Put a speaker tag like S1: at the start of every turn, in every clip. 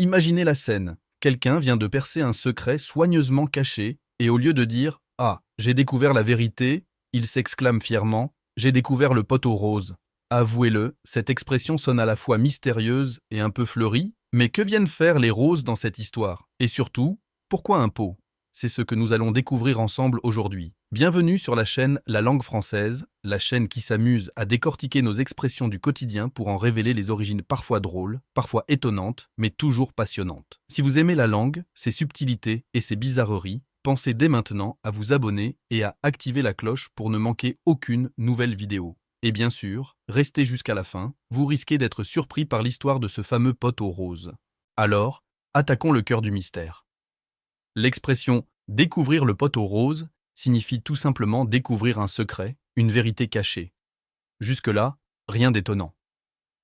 S1: Imaginez la scène. Quelqu'un vient de percer un secret soigneusement caché et au lieu de dire « Ah, j'ai découvert la vérité », il s'exclame fièrement « J'ai découvert le poteau rose ». Avouez-le, cette expression sonne à la fois mystérieuse et un peu fleurie, mais que viennent faire les roses dans cette histoire? Et surtout, pourquoi un pot? C'est ce que nous allons découvrir ensemble aujourd'hui. Bienvenue sur la chaîne La Langue Française, la chaîne qui s'amuse à décortiquer nos expressions du quotidien pour en révéler les origines parfois drôles, parfois étonnantes, mais toujours passionnantes. Si vous aimez la langue, ses subtilités et ses bizarreries, pensez dès maintenant à vous abonner et à activer la cloche pour ne manquer aucune nouvelle vidéo. Et bien sûr, restez jusqu'à la fin, vous risquez d'être surpris par l'histoire de ce fameux poteau rose. Alors, attaquons le cœur du mystère. L'expression « découvrir le poteau rose » signifie tout simplement découvrir un secret, une vérité cachée. Jusque-là, rien d'étonnant.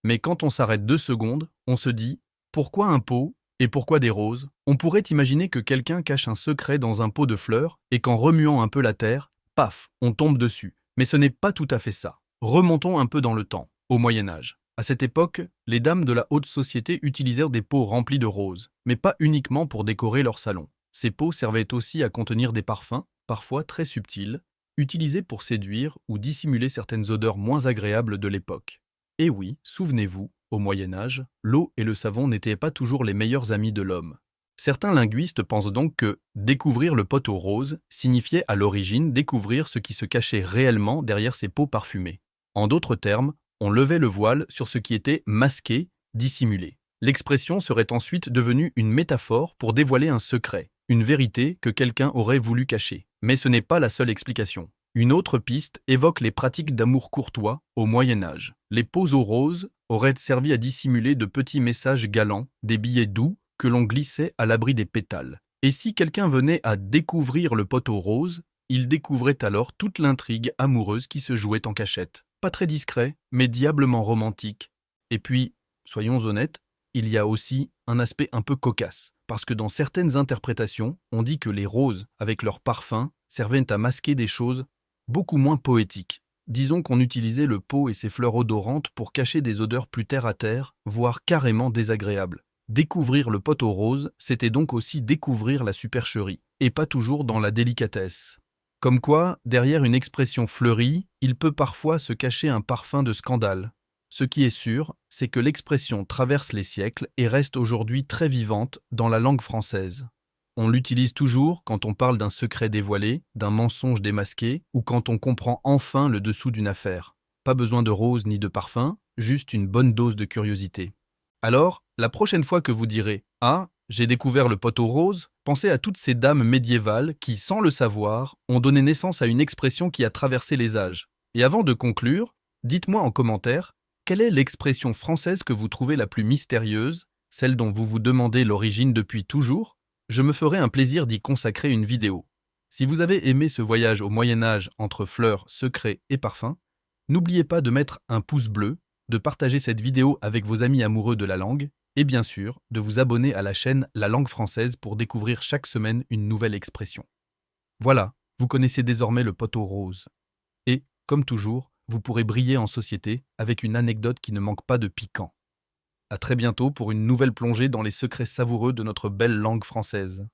S1: Mais quand on s'arrête 2 secondes, on se dit « pourquoi un pot et pourquoi des roses ?» On pourrait imaginer que quelqu'un cache un secret dans un pot de fleurs et qu'en remuant un peu la terre, paf, on tombe dessus. Mais ce n'est pas tout à fait ça. Remontons un peu dans le temps, au Moyen-Âge. À cette époque, les dames de la haute société utilisèrent des pots remplis de roses, mais pas uniquement pour décorer leur salon. Ces pots servaient aussi à contenir des parfums, parfois très subtils, utilisés pour séduire ou dissimuler certaines odeurs moins agréables de l'époque. Et oui, souvenez-vous, au Moyen-Âge, l'eau et le savon n'étaient pas toujours les meilleurs amis de l'homme. Certains linguistes pensent donc que « découvrir le poteau rose » signifiait à l'origine découvrir ce qui se cachait réellement derrière ces pots parfumés. En d'autres termes, on levait le voile sur ce qui était masqué, dissimulé. L'expression serait ensuite devenue une métaphore pour dévoiler un secret, une vérité que quelqu'un aurait voulu cacher. Mais ce n'est pas la seule explication. Une autre piste évoque les pratiques d'amour courtois au Moyen-Âge. Les pots aux roses auraient servi à dissimuler de petits messages galants, des billets doux que l'on glissait à l'abri des pétales. Et si quelqu'un venait à découvrir le poteau rose, il découvrait alors toute l'intrigue amoureuse qui se jouait en cachette. Pas très discret, mais diablement romantique. Et puis, soyons honnêtes, il y a aussi un aspect un peu cocasse. Parce que dans certaines interprétations, on dit que les roses, avec leur parfum, servaient à masquer des choses beaucoup moins poétiques. Disons qu'on utilisait le pot et ses fleurs odorantes pour cacher des odeurs plus terre-à-terre, voire carrément désagréables. Découvrir le poteau rose, c'était donc aussi découvrir la supercherie, et pas toujours dans la délicatesse. Comme quoi, derrière une expression fleurie, il peut parfois se cacher un parfum de scandale. Ce qui est sûr, c'est que l'expression traverse les siècles et reste aujourd'hui très vivante dans la langue française. On l'utilise toujours quand on parle d'un secret dévoilé, d'un mensonge démasqué, ou quand on comprend enfin le dessous d'une affaire. Pas besoin de rose ni de parfum, juste une bonne dose de curiosité. Alors, la prochaine fois que vous direz « Ah, j'ai découvert le poteau rose », pensez à toutes ces dames médiévales qui, sans le savoir, ont donné naissance à une expression qui a traversé les âges. Et avant de conclure, dites-moi en commentaire, quelle est l'expression française que vous trouvez la plus mystérieuse, celle dont vous vous demandez l'origine depuis toujours? Je me ferai un plaisir d'y consacrer une vidéo. Si vous avez aimé ce voyage au Moyen-Âge entre fleurs, secrets et parfums, n'oubliez pas de mettre un pouce bleu, de partager cette vidéo avec vos amis amoureux de la langue, et bien sûr, de vous abonner à la chaîne La Langue Française pour découvrir chaque semaine une nouvelle expression. Voilà, vous connaissez désormais le poteau rose. Et, comme toujours, vous pourrez briller en société avec une anecdote qui ne manque pas de piquant. À très bientôt pour une nouvelle plongée dans les secrets savoureux de notre belle langue française.